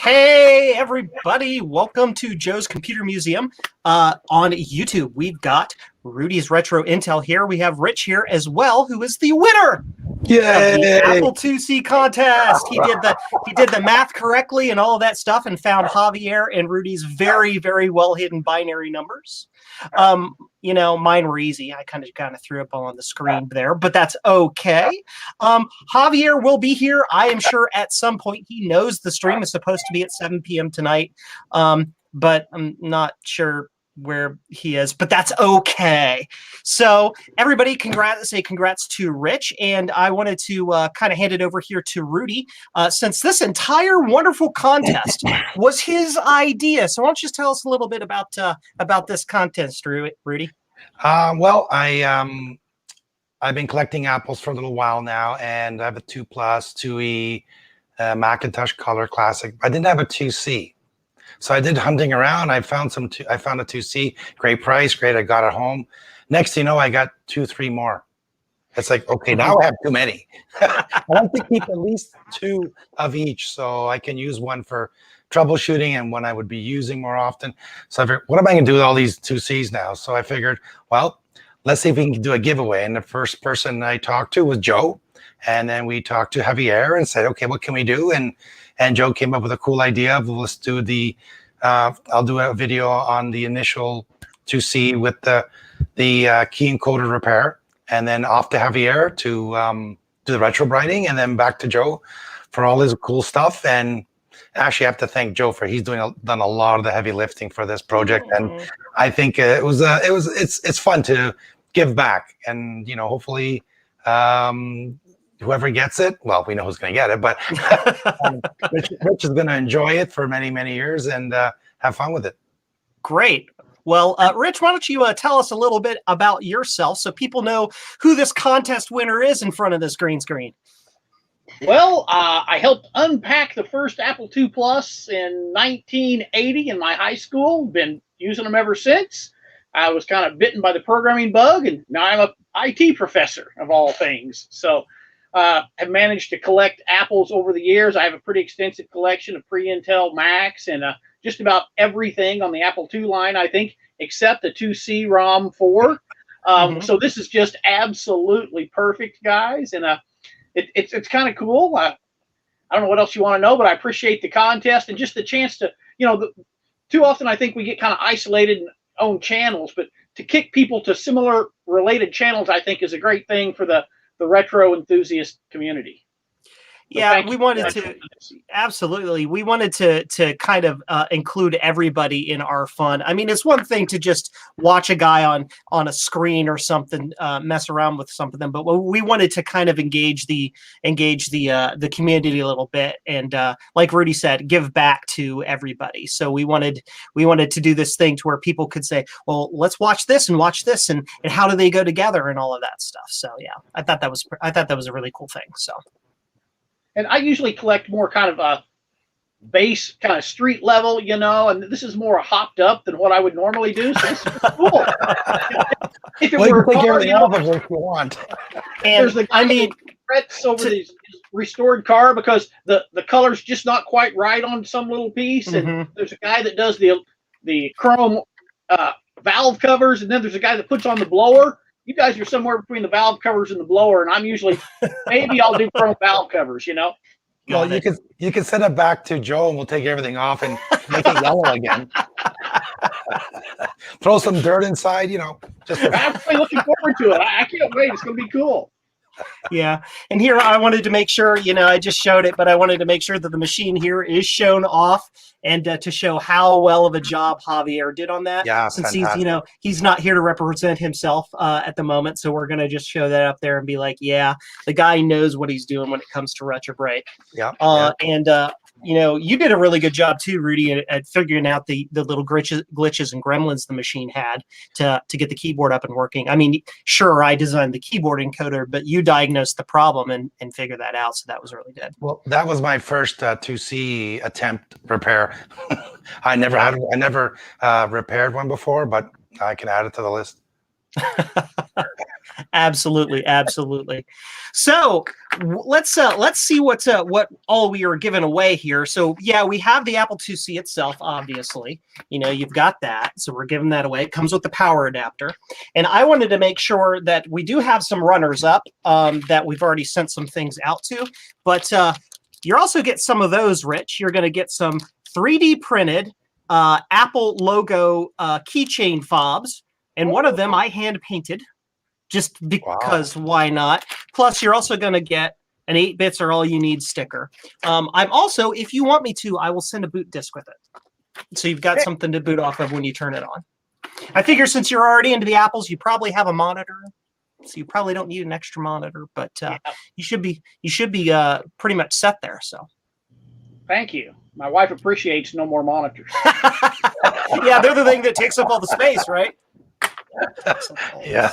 Hey, everybody. Welcome to Joe's Computer Museum on YouTube. We've got Rudy's Retro Intel here. We have Rich here as well, who is the winner of the Apple IIc contest. He did the math correctly and all of that stuff and found Javier and Rudy's very, very well hidden binary numbers. Mine were easy. I kind of threw up on the screen there, but that's okay. Javier will be here, I am sure, at some point. He knows the stream is supposed to be at 7 p.m. tonight, but I'm not sure where he is, but that's okay. So everybody, congrats to Rich, and I wanted to kind of hand it over here to Rudy, since this entire wonderful contest was his idea. So why don't you just tell us a little bit about this contest, Rudy? Well, I've been collecting apples for a little while now, and I have a 2 Plus, 2E, Macintosh Color Classic. I didn't have a 2C. So I did hunting around. I found a 2C, great price, great. I got it home. Next thing you know, I got 2, 3 more. It's like, okay, now I have too many. I want to keep at least 2 of each, so I can use one for troubleshooting and one I would be using more often. So I figured, what am I going to do with all these 2Cs now? So I figured, well, let's see if we can do a giveaway. And the first person I talked to was Joe. And then we talked to Javier and said, okay, what can we do? And Joe came up with a cool idea of, let's do I'll do a video on the initial 2C with the key encoder repair, and then off to Javier to do the retro braiding, and then back to Joe for all his cool stuff. And actually, I have to thank Joe for he's done a lot of the heavy lifting for this project, and I think it's fun to give back, and hopefully whoever gets it, well, we know who's going to get it, but Rich is going to enjoy it for many, many years and have fun with it. Great. Well, Rich, why don't you tell us a little bit about yourself so people know who this contest winner is in front of this green screen? Well, I helped unpack the first Apple II Plus in 1980 in my high school. Been using them ever since. I was kind of bitten by the programming bug, and now I'm a IT professor of all things. So I've managed to collect apples over the years. I have a pretty extensive collection of pre-Intel Macs and just about everything on the Apple II line, I think, except the 2C ROM 4. So this is just absolutely perfect, guys. And it's kind of cool. I don't know what else you want to know, but I appreciate the contest and just the chance to, too often I think we get kind of isolated and own channels, but to kick people to similar related channels, I think, is a great thing for the retro enthusiast community. Yeah, we wanted to absolutely. We wanted to kind of include everybody in our fun. I mean, it's one thing to just watch a guy on a screen or something, mess around with something, but we wanted to kind of engage the community a little bit, and like Rudy said, give back to everybody. So we wanted to do this thing to where people could say, well, let's watch this and how do they go together and all of that stuff. So yeah, I thought that was a really cool thing. So. And I usually collect more kind of a base, kind of street level, and this is more hopped up than what I would normally do. So this is cool. If it well, were you can take everything off of it if you want. And there's the guy that frets over his restored car because the color's just not quite right on some little piece. And there's a guy that does the chrome valve covers, and then there's a guy that puts on the blower. You guys are somewhere between the valve covers and the blower, and I'm usually, maybe I'll do chrome valve covers, Well, you can send it back to Joe, and we'll take everything off and make it yellow again. Throw some dirt inside, Just I'm really looking forward to it. I can't wait. It's going to be cool. Yeah, and here I wanted to make sure, I just showed it, but I wanted to make sure that the machine here is shown off, and to show how well of a job Javier did on that. Yeah, since fantastic. he's not here to represent himself at the moment, so we're gonna just show that up there and be like, yeah, the guy knows what he's doing when it comes to retro braid. Yeah. And you did a really good job too, Rudy, at figuring out the little glitches and gremlins the machine had to get the keyboard up and working. I mean, sure, I designed the keyboard encoder, but you diagnosed the problem and figured that out, so that was really good. Well, that was my first 2C attempt repair. I never repaired one before, but I can add it to the list. Absolutely, absolutely. So let's see what all we are giving away here. So yeah, we have the Apple IIc itself, obviously. You know, you've got that, so we're giving that away. It comes with the power adapter, and I wanted to make sure that we do have some runners up that we've already sent some things out to, but you also get some of those, Rich. You're going to get some 3D printed Apple logo keychain fobs, and one of them I hand painted. Just because why not? Plus, you're also going to get an 8 bits are all you need sticker. I'm also, if you want me to, I will send a boot disc with it. So you've got something to boot off of when you turn it on. I figure since you're already into the Apples, you probably have a monitor. So you probably don't need an extra monitor, but you should be pretty much set there. So thank you. My wife appreciates no more monitors. Yeah, they're the thing that takes up all the space, right? Yeah.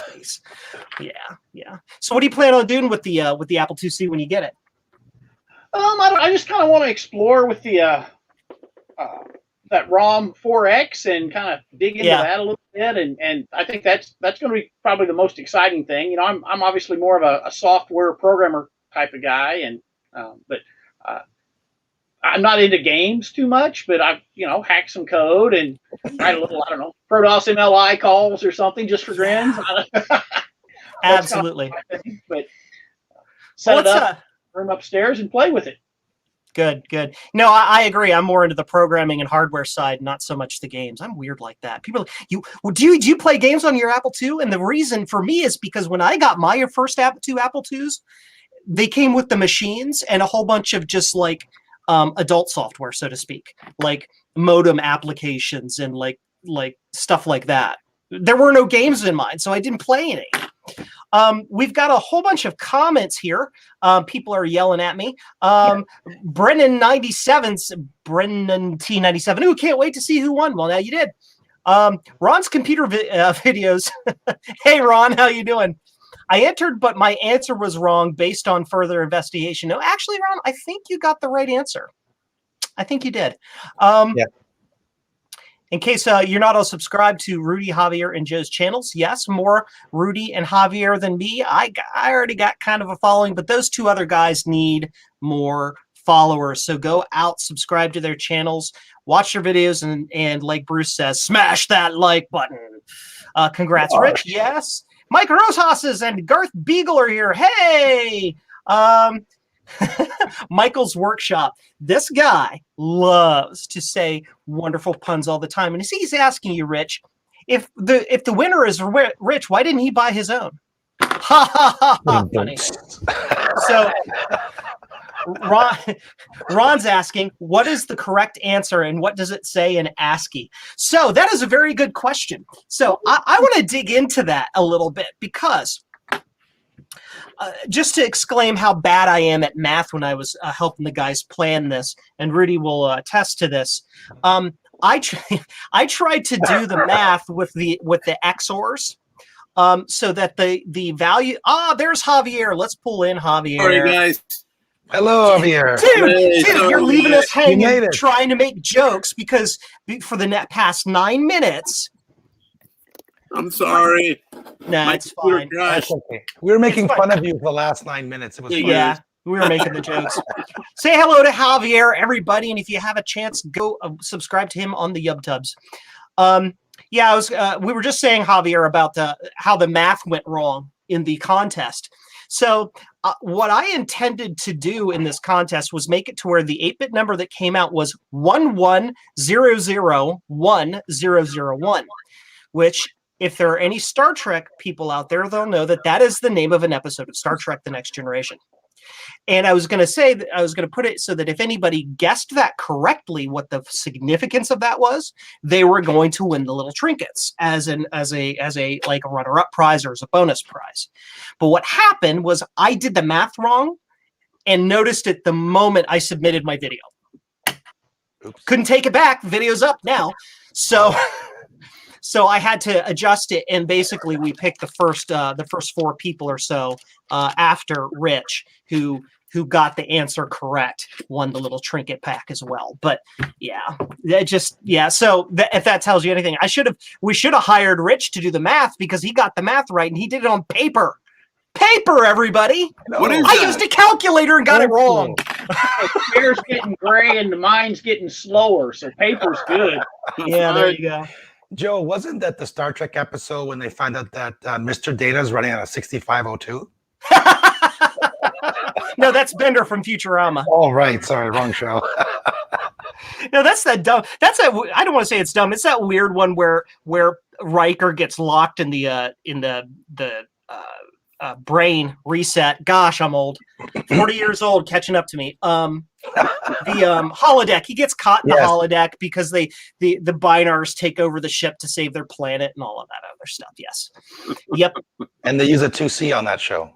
Yeah. So what do you plan on doing with the Apple IIc when you get it? I just kind of want to explore with the that ROM 4X and kind of dig into that a little bit, and I think that's going to be probably the most exciting thing. You know, I'm obviously more of a software programmer type of guy, and but I'm not into games too much, but I've, hacked some code and write a little, I don't know, Protoss MLI calls or something just for grins. Absolutely. But set it up, room upstairs and play with it. Good. No, I agree. I'm more into the programming and hardware side, not so much the games. I'm weird like that. People, do you play games on your Apple II? And the reason for me is because when I got my first Apple IIs, they came with the machines and a whole bunch of just like adult software, so to speak, like modem applications and like stuff like that. There were no games in mine, so I didn't play any. We've got a whole bunch of comments here. People are yelling at me. Brennan T97. Ooh, can't wait to see who won. Well, now you did. Ron's computer videos. Hey, Ron, how you doing? I entered, but my answer was wrong based on further investigation. No, actually, Ron, I think you got the right answer. I think you did. In case you're not all subscribed to Rudy, Javier, and Joe's channels, yes, more Rudy and Javier than me. I already got kind of a following, but those two other guys need more followers. So go out, subscribe to their channels, watch their videos, and like Bruce says, smash that like button. Congrats, Rich. Yes. Mike Rosas and Garth Beagle are here. Hey! Michael's Workshop. This guy loves to say wonderful puns all the time. And he's asking you, Rich, if the winner is Rich, why didn't he buy his own? Ha ha ha ha. Funny. So Ron's asking, what is the correct answer and what does it say in ASCII? So that is a very good question. So I want to dig into that a little bit because just to exclaim how bad I am at math when I was helping the guys plan this, and Rudy will attest to this. I tried to do the math with the XORs so that the value. There's Javier. Let's pull in Javier. All right, guys. Hello, Javier. Dude, you're leaving us hanging, trying to make jokes because for the past 9 minutes. I'm sorry. Nah, it's fine. That's okay. We were making fun of you for the last 9 minutes. It was yeah, we were making the jokes. Say hello to Javier, everybody, and if you have a chance, go subscribe to him on the YubTubs. We were just saying, Javier, about how the math went wrong in the contest. So what I intended to do in this contest was make it to where the 8-bit number that came out was 11001001, which, if there are any Star Trek people out there, they'll know that that is the name of an episode of Star Trek: The Next Generation. And I was going to say that I was going to put it so that if anybody guessed that correctly, what the significance of that was, they were going to win the little trinkets as a like a runner-up prize or as a bonus prize. But what happened was I did the math wrong and noticed it the moment I submitted my video. Oops. Couldn't take it back. The video's up now. So I had to adjust it, and basically we picked the first 4 people or so after Rich, who got the answer correct, won the little trinket pack as well. But So if that tells you anything, we should have hired Rich to do the math because he got the math right and he did it on paper. Paper, everybody. What is I that? used a calculator and got it wrong. The chair's getting gray and the mind's getting slower, so paper's good. Yeah, there you go. Joe, wasn't that the Star Trek episode when they find out that Mr. Data is running on a 6502? No, that's Bender from Futurama. Oh, right. Sorry, wrong show. No, that's that dumb. That's that. I don't want to say it's dumb. It's that weird one where Riker gets locked in the brain reset. Gosh, I'm old. 40 years old, catching up to me. The holodeck. He gets caught in the holodeck because the Binars take over the ship to save their planet and all of that other stuff. Yes. Yep. And they use a 2C on that show.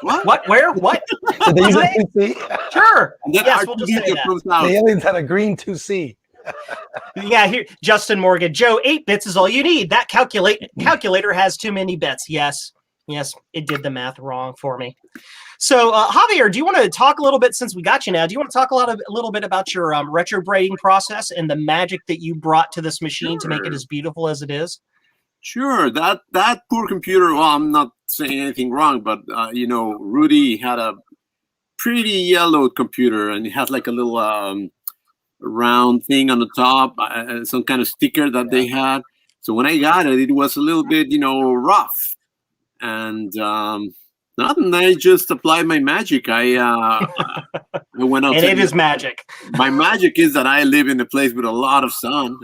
What? Where? What? Did they use a 2C? Sure. That Yes, we'll just say that. The aliens had a green 2C. Yeah, here, Justin Morgan. Joe, 8 bits is all you need. That calculator has too many bits. Yes, it did the math wrong for me. So, Javier, do you want to talk a little bit, since we got you now, do you want to talk a little bit about your retro braiding process and the magic that you brought to this machine to make it as beautiful as it is? Sure. That poor computer, well, I'm not saying anything wrong, but, Rudy had a pretty yellow computer, and it has like a little round thing on the top, some kind of sticker that they had. So when I got it, it was a little bit, rough. And nothing. I just applied my magic. I went out. And it is magic. My magic is that I live in a place with a lot of sun.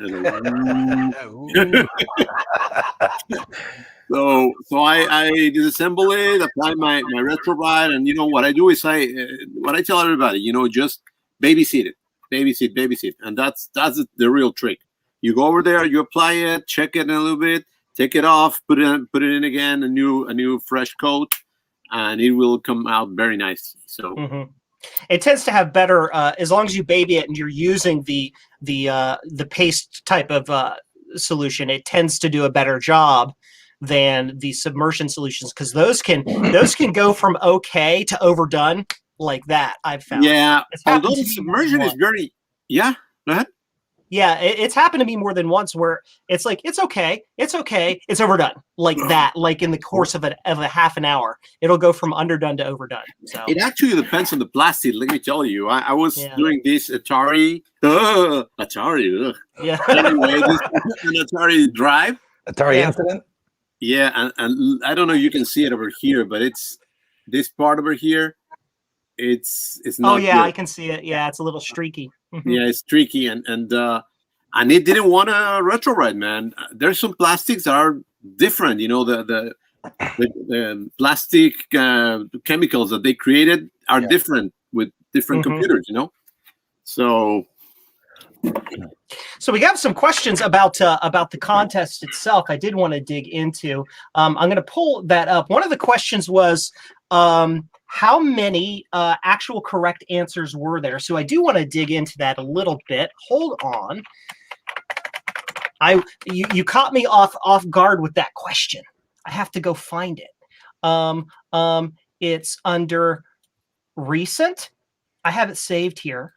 So I disassemble it, apply my retro ride, and what I do is what I tell everybody, just babysit it, babysit, and that's the real trick. You go over there, you apply it, check it a little bit, take it off, put it in again, a new fresh coat, and it will come out very nice. So it tends to have better as long as you baby it and you're using the paste type of solution. It tends to do a better job than the submersion solutions, because those can go from okay to overdone like that. I've found. Yeah, although the submersion is very go ahead. Yeah, it's happened to me more than once where it's like, it's okay, it's overdone like that. Like in the course of a half an hour, it'll go from underdone to overdone. So it actually depends on the plastic. Let me tell you, I was doing this Atari. Yeah. Anyway, this is an Atari drive. Atari Incident. Yeah, and I don't know if you can see it over here, but it's this part over here. It's not. Oh yeah, good. I can see it. Yeah, it's a little streaky. Yeah, it's tricky, and it didn't want a retro ride, man. There's some plastics that are different. The plastic chemicals that they created are different with different computers. So we got some questions about the contest itself. I did want to dig into. I'm going to pull that up. One of the questions was, how many actual correct answers were there? So I do want to dig into that a little bit. Hold on. You caught me off guard with that question. I have to go find it. It's under recent. I have it saved here.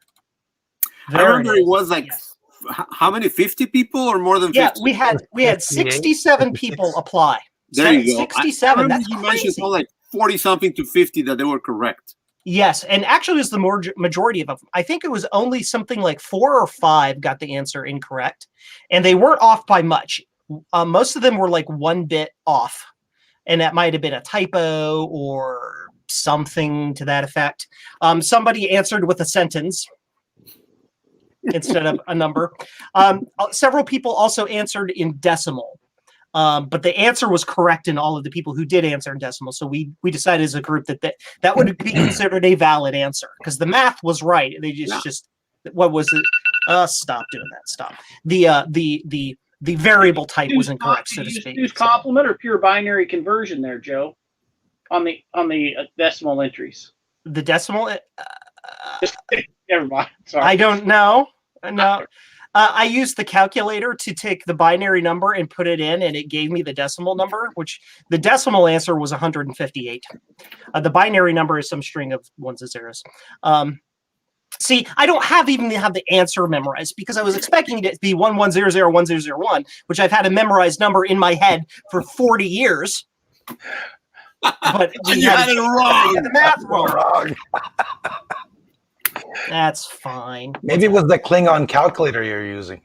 I remember it was like how many? 50 people or more than 50? Yeah, we had 67 people apply. There you go. 67. That's you crazy. mentioned like 40 something to 50 that they were correct. Yes, and actually, it was the majority of them. I think it was only something like 4 or 5 got the answer incorrect, and they weren't off by much. Most of them were like 1 bit off, and that might have been a typo or something to that effect. Somebody answered with a sentence instead of a number. Several people also answered in decimal. But the answer was correct in all of the people who did answer in decimal. So we decided as a group that would be considered a valid answer because the math was right. They just what was it? Stop doing that. Stop. The variable type was incorrect, so to speak. Use complement or pure binary conversion there, Joe, on the decimal entries. The decimal. Never mind. Sorry. I don't know. No. I used the calculator to take the binary number and put it in, and it gave me the decimal number, which the decimal answer was 158. The binary number is some string of ones and zeros. See, I don't even have the answer memorized because I was expecting it to be 11001001, which I've had a memorized number in my head for 40 years. but And you had it wrong. the math wrong. That's fine. Maybe it was the Klingon calculator you're using.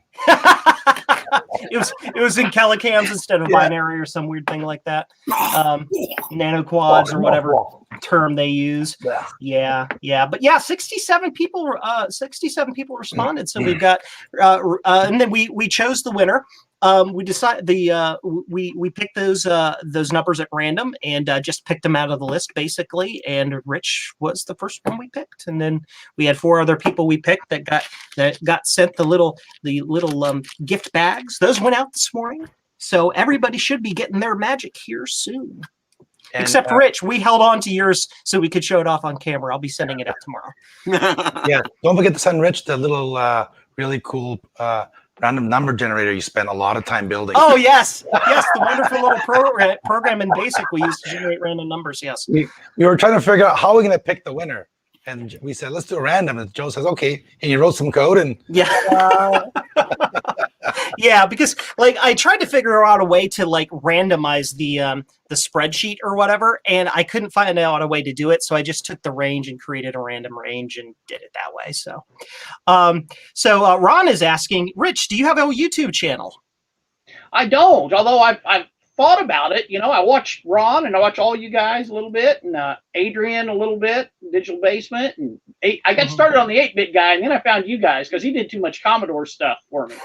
It was in Calicams instead of binary or some weird thing like that. Nanoquads or whatever term they use. Yeah. But yeah, 67 people responded. So we've got and then we chose the winner. We decided we picked those numbers at random and just picked them out of the list basically. And Rich was the first one we picked, and then we had 4 other people we picked that got sent the little gift bags. Those went out this morning, so everybody should be getting their magic here soon. And, except Rich, we held on to yours so we could show it off on camera. I'll be sending it out tomorrow. Yeah, don't forget to send Rich the little really cool random number generator you spent a lot of time building. Oh, yes, the wonderful little program in BASIC we used to generate random numbers, yes. We were trying to figure out how we're going to pick the winner. And we said, let's do a random. And Joe says, okay. And you wrote some code. And yeah. Yeah, because I tried to figure out a way to randomize the spreadsheet or whatever, and I couldn't find out a way to do it. So I just took the range and created a random range and did it that way. So, Ron is asking, Rich, do you have a YouTube channel? I don't, although I've thought about it. I watched Ron and I watch all you guys a little bit, and Adrian a little bit, Digital Basement, and I got started on the 8-bit guy, and then I found you guys because he did too much Commodore stuff for me.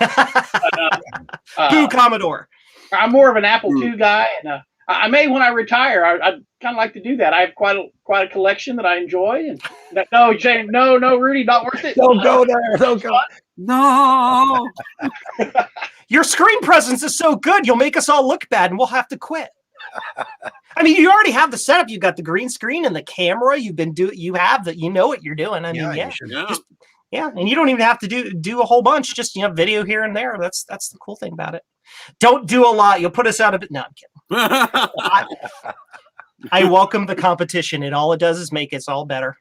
Boo, Commodore. I'm more of an Apple II guy, and I may, when I retire, I'd kind of like to do that. I have quite a collection that I enjoy. And no, Jane, no, Rudy, not worth it. Don't go there. Don't go. No. Your screen presence is so good, you'll make us all look bad, and we'll have to quit. I mean, you already have the setup. You've got the green screen and the camera. You know what you're doing. I mean, yeah, and you don't even have to do a whole bunch. Just video here and there. That's the cool thing about it. Don't do a lot. You'll put us out of it. No, I'm kidding. I welcome the competition. All it does is make us all better.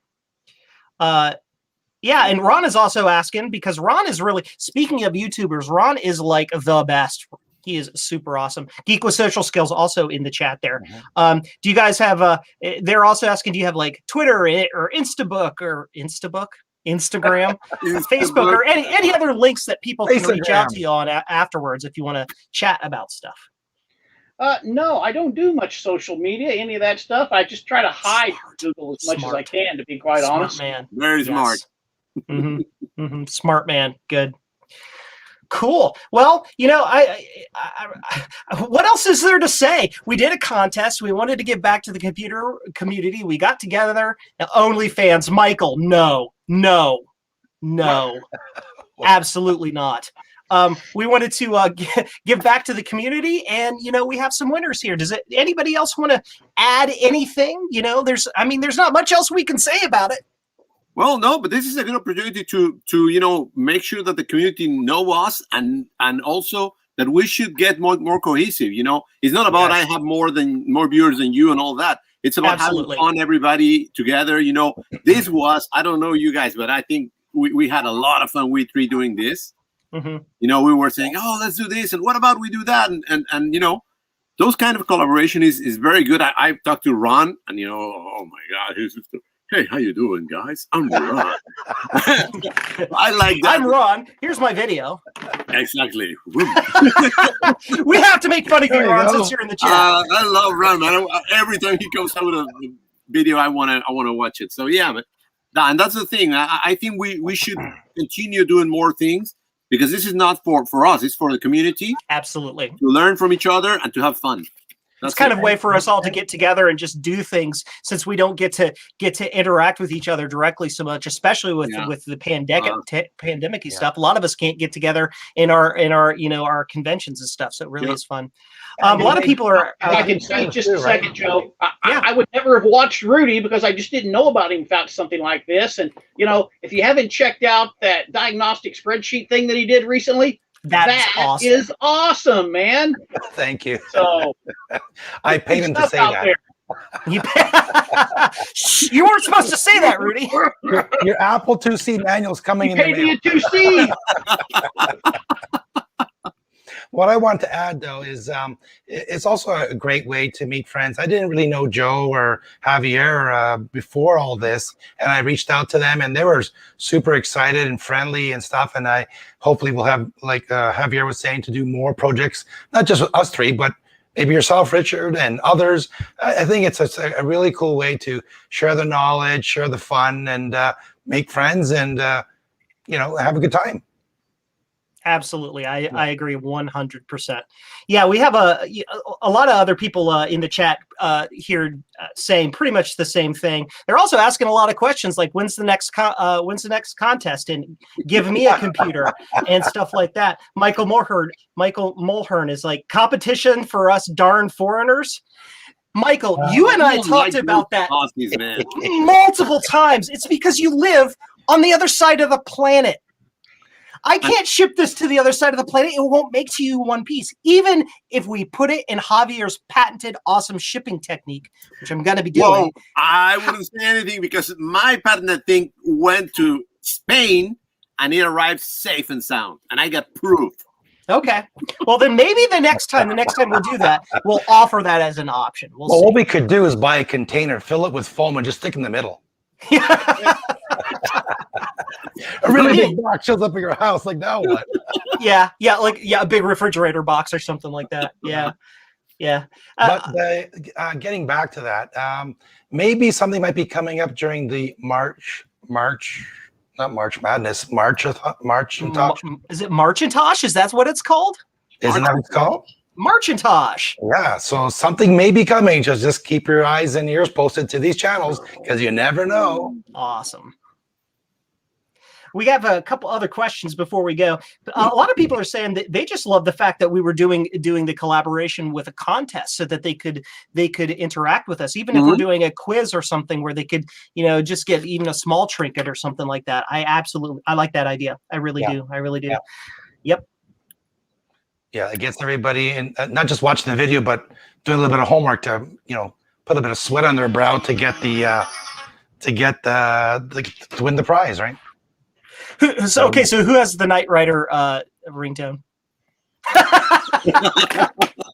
Yeah, and Ron is also asking, because Ron is really, speaking of YouTubers, Ron is like the best. He is super awesome. Geek with Social Skills also in the chat there. Do you guys have they're also asking, do you have Twitter or Instagram, Facebook, or any other links that people can reach out to you on afterwards if you want to chat about stuff? No, I don't do much social media, any of that stuff. I just try to hide Google as much as I can, to be quite honest. Man. Very smart. Smart man. Good. Cool. Well, I what else is there to say? We did a contest. We wanted to give back to the computer community. We got together. Now, OnlyFans, Michael, no, absolutely not. We wanted to give back to the community, and we have some winners here. Does anybody else want to add anything? There's not much else we can say about it. Well, no, but this is a good opportunity to make sure that the community know us, and also that we should get more cohesive. It's not about I have more viewers than you and all that. It's about having fun, everybody together. This was, I don't know you guys, but I think we had a lot of fun, we three, doing this. We were saying, oh, let's do this, and what about we do that, and those kind of collaboration is very good. I've talked to Ron, and oh my God, hey, how you doing, guys? I'm Ron. I like that. I'm Ron. Here's my video. Exactly. We have to make fun of you, Ron, since you're in the chat. I love Ron, man. Every time he comes out with a video, I want to watch it. So yeah, and that's the thing. I think we should continue doing more things, because this is not for us. It's for the community. Absolutely. To learn from each other and to have fun. It's kind of a way for us all to get together and just do things, since we don't get to interact with each other directly so much, especially with the pandemic stuff. A lot of us can't get together in our conventions and stuff. So it really is fun. A lot of people are. I can say just a second, Joe. I would never have watched Rudy because I just didn't know about him without something like this. And if you haven't checked out that diagnostic spreadsheet thing that he did recently, that awesome. Is awesome, man. Thank you. So I paid him to say that. You weren't supposed to say that, Rudy. Your Apple IIc manual's coming in the mail. You paid me a 2C. what I want to add though is it's also a great way to meet friends. I didn't really know Joe or Javier before all this, and I reached out to them, and they were super excited and friendly and stuff. And I hopefully will have, like Javier was saying, to do more projects, not just with us three, but maybe yourself, Richard, and others. I think it's a really cool way to share the knowledge, share the fun, and make friends, and have a good time. Absolutely. I agree 100%. Yeah, we have a lot of other people in the chat here saying pretty much the same thing. They're also asking a lot of questions like when's the next contest, and give me a computer and stuff like that. Michael Mulhern is like, competition for us darn foreigners. Michael, you and I talked about that multiple times. It's because you live on the other side of the planet. I can't ship this to the other side of the planet. It won't make to you one piece. Even if we put it in Javier's patented awesome shipping technique, which I'm going to be doing. Well, I wouldn't say anything because my patented thing went to Spain and it arrived safe and sound. And I got proof. Okay. Well, then maybe the next time we'll do that, we'll offer that as an option. Well, what we could do is buy a container, fill it with foam, and just stick in the middle. A really big box shows up at your house. Like, now what? Yeah, a big refrigerator box or something like that. Yeah. But getting back to that, maybe something might be coming up during the March, not March Madness, Marchintosh. Is it Marchintosh? Is that what it's called? Isn't that what it's called? Marchintosh. Yeah, so something may be coming. Just keep your eyes and ears posted to these channels because you never know. Awesome. We have a couple other questions before we go. A lot of people are saying that they just love the fact that we were doing the collaboration with a contest so that they could interact with us, even if we're doing a quiz or something where they could, just get even a small trinket or something like that. I like that idea. I really do. Yeah. Yep. Yeah, it gets everybody in, not just watching the video, but doing a little bit of homework to, put a bit of sweat on their brow to get to win the prize, right? So who has the Knight Rider ringtone?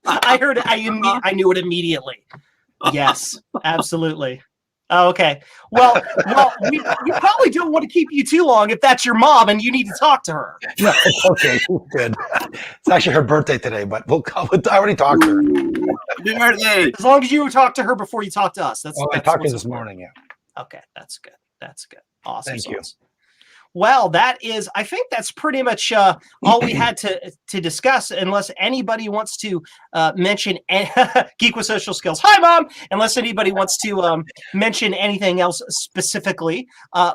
I heard it. I knew it immediately. Yes, absolutely. Oh, okay. Well, we probably don't want to keep you too long if that's your mom and you need to talk to her. No, it's okay. Good. It's actually her birthday today, but I already talked to her. Happy birthday. As long as you talk to her before you talk to us. I talked to her this morning, yeah. Okay, that's good. Awesome. Thank you. Well, I think that's pretty much all we had to discuss, unless anybody wants to mention Geek with Social Skills. Hi, Mom! Unless anybody wants to mention anything else specifically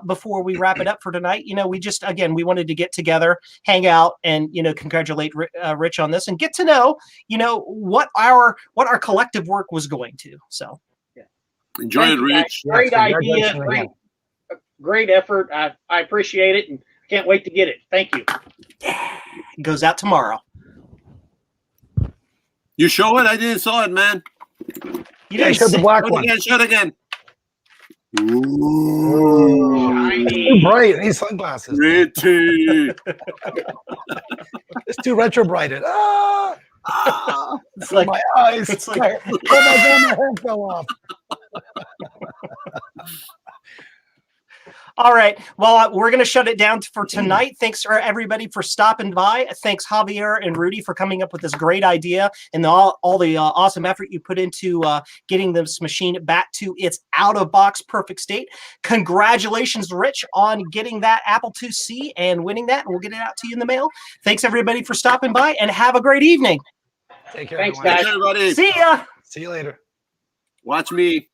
before we wrap it up for tonight. We wanted to get together, hang out, and, congratulate Rich on this and get to know, what our collective work was going to. So, yeah. Enjoy it, Rich. Great idea. Great effort. I appreciate it, and can't wait to get it. Thank you. It goes out tomorrow. You show it? I didn't saw it, man. You didn't show the black one. Show it again. Ooh. Shiny. Too bright. These sunglasses. Pretty. It's too retro brighted. It's like my eyes. It's like, oh my God, my hair fell off. All right. Well, we're going to shut it down for tonight. Thanks for everybody for stopping by. Thanks, Javier and Rudy, for coming up with this great idea and all the awesome effort you put into getting this machine back to its out-of-box perfect state. Congratulations, Rich, on getting that Apple IIc and winning that. And we'll get it out to you in the mail. Thanks, everybody, for stopping by, and have a great evening. Take care, Thanks, everyone. guys. Everybody. See ya. See you later. Watch me.